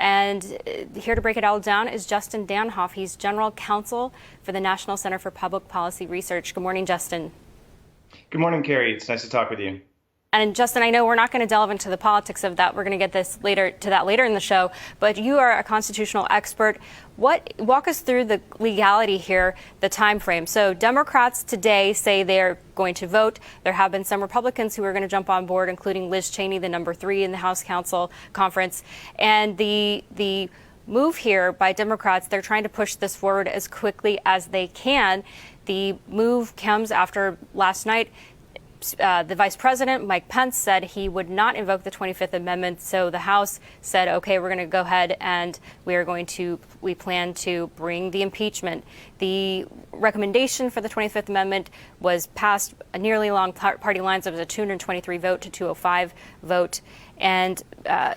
And here to break it all down is Justin Danhof. He's General Counsel for the National Center for Public Policy Research. Good morning, Justin. Good morning, Carrie. It's nice to talk with you. And Justin, I know we're not going to delve into the politics of that. We're going to get later in the show. But you are a constitutional expert. Walk us through the legality here, the time frame. So Democrats today say they're going to vote. There have been some Republicans who are going to jump on board, including Liz Cheney, the number 3 in the House Counsel Conference. And the move here by Democrats, they're trying to push this forward as quickly as they can. The move comes after last night. The vice president, Mike Pence, said he would not invoke the 25th Amendment. So the House said, OK, we're going to go ahead and we plan to bring the impeachment. The recommendation for the 25th Amendment was passed nearly along party lines. It was a 223 vote to 205 vote. And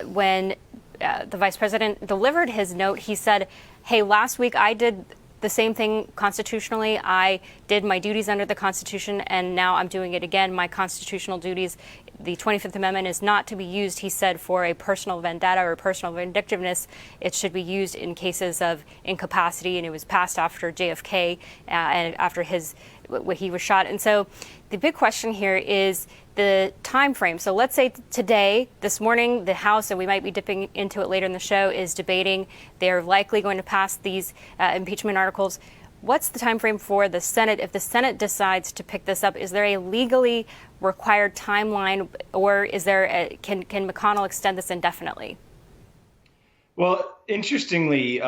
when the vice president delivered his note, he said, hey, last week I did the same thing constitutionally. I did my duties under the Constitution, and now I'm doing it again. My constitutional duties. The 25th Amendment is not to be used, he said, for a personal vendetta or personal vindictiveness. It should be used in cases of incapacity, and it was passed after JFK and after he was shot. And so the big question here is the time frame. So let's say today, this morning, the House, and we might be dipping into it later in the show, is debating. They're likely going to pass these impeachment articles. What's the time frame for the Senate? If the Senate decides to pick this up, is there a legally required timeline, or can McConnell extend this indefinitely? Well, interestingly,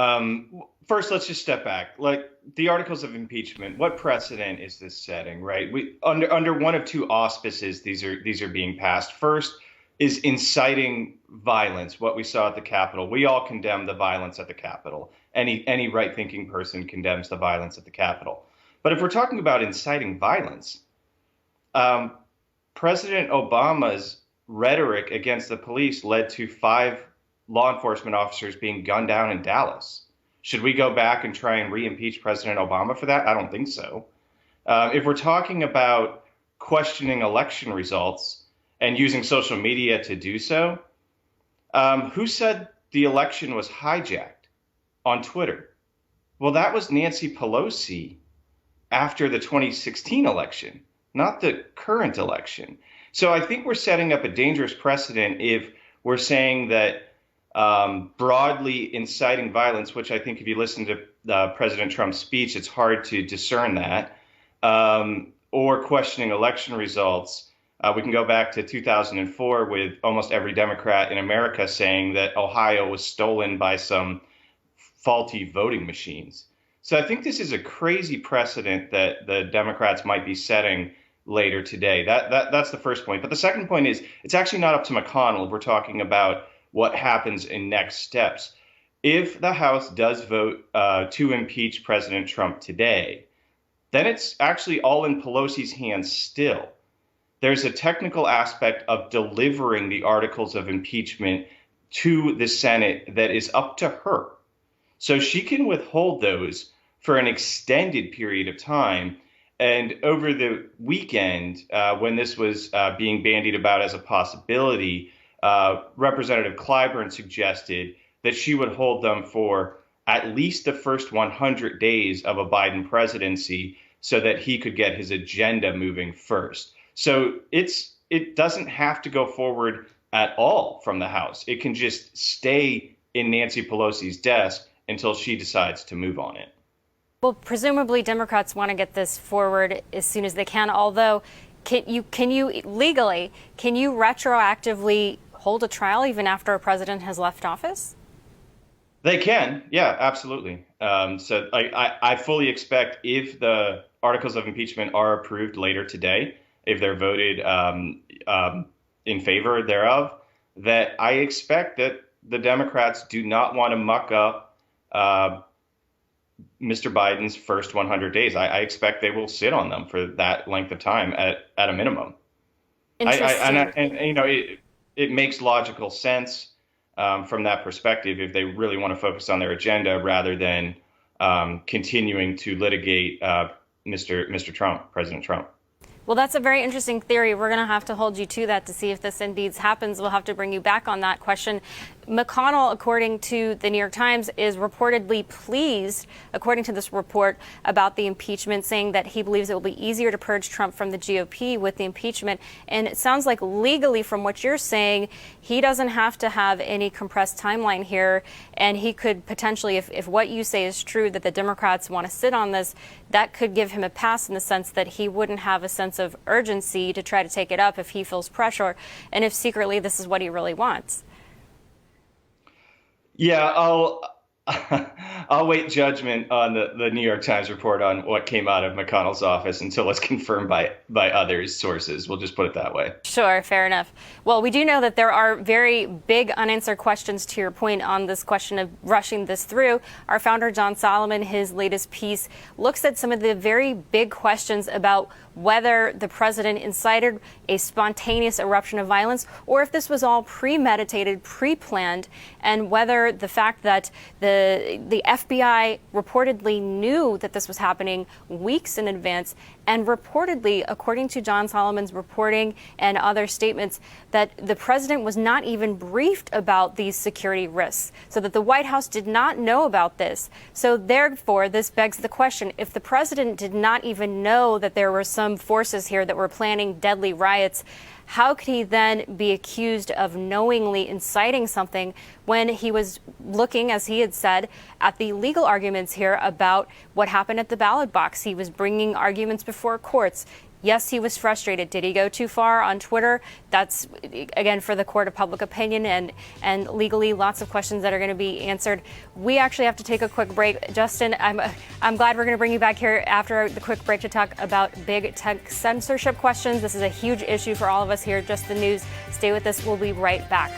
first, let's just step back. Like the articles of impeachment, what precedent is this setting, right? We under one of two auspices, these are being passed. First is inciting violence, what we saw at the Capitol. We all condemn the violence at the Capitol. Any right-thinking person condemns the violence at the Capitol. But if we're talking about inciting violence, President Obama's rhetoric against the police led to 5 law enforcement officers being gunned down in Dallas. Should we go back and try and re-impeach President Obama for that? I don't think so. If we're talking about questioning election results and using social media to do so, who said the election was hijacked on Twitter? Well, that was Nancy Pelosi after the 2016 election, not the current election. So I think we're setting up a dangerous precedent if we're saying that broadly inciting violence, which I think if you listen to President Trump's speech, it's hard to discern that, or questioning election results. We can go back to 2004 with almost every Democrat in America saying that Ohio was stolen by some faulty voting machines. So I think this is a crazy precedent that the Democrats might be setting later today. That's the first point. But the second point is it's actually not up to McConnell if we're talking about what happens in next steps. If the House does vote to impeach President Trump today, then it's actually all in Pelosi's hands still. There's a technical aspect of delivering the articles of impeachment to the Senate that is up to her. So she can withhold those for an extended period of time. And over the weekend, when this was being bandied about as a possibility, Representative Clyburn suggested that she would hold them for at least the first 100 days of a Biden presidency so that he could get his agenda moving first. So it doesn't have to go forward at all from the House. It can just stay in Nancy Pelosi's desk until she decides to move on it. Well, presumably Democrats want to get this forward as soon as they can, although can you retroactively hold a trial even after a president has left office? They can. Yeah, absolutely. So I fully expect if the articles of impeachment are approved later today, if they're voted in favor thereof, that I expect that the Democrats do not want to muck up Mr. Biden's first 100 days. I expect they will sit on them for that length of time at a minimum. Interesting. It makes logical sense from that perspective if they really want to focus on their agenda rather than continuing to litigate Mr. Trump, President Trump. Well, that's a very interesting theory. We're going to have to hold you to that to see if this indeed happens. We'll have to bring you back on that question. McConnell, according to the New York Times, is reportedly pleased, according to this report, about the impeachment, saying that he believes it will be easier to purge Trump from the GOP with the impeachment. And it sounds like legally, from what you're saying, he doesn't have to have any compressed timeline here. And he could potentially, if what you say is true, that the Democrats want to sit on this, that could give him a pass in the sense that he wouldn't have a sense of urgency to try to take it up if he feels pressure and if secretly this is what he really wants. Yeah, I'll wait judgment on the New York Times report on what came out of McConnell's office until it's confirmed by others' sources. We'll just put it that way. Sure, fair enough. Well, we do know that there are very big unanswered questions, to your point, on this question of rushing this through. Our founder, John Solomon, his latest piece looks at some of the very big questions about whether the president incited a spontaneous eruption of violence or if this was all premeditated, pre-planned, and whether the fact that the FBI reportedly knew that this was happening weeks in advance, and reportedly, according to John Solomon's reporting and other statements, that the president was not even briefed about these security risks, so that the White House did not know about this. So therefore, this begs the question, if the president did not even know that there were some forces here that were planning deadly riots, how could he then be accused of knowingly inciting something when he was looking, as he had said, at the legal arguments here about what happened at the ballot box? He was bringing arguments before courts. Yes, he was frustrated. Did he go too far on Twitter? That's, again, for the court of public opinion and legally lots of questions that are going to be answered. We actually have to take a quick break. Justin, I'm glad we're going to bring you back here after the quick break to talk about big tech censorship questions. This is a huge issue for all of us here at Just the News. Stay with us. We'll be right back.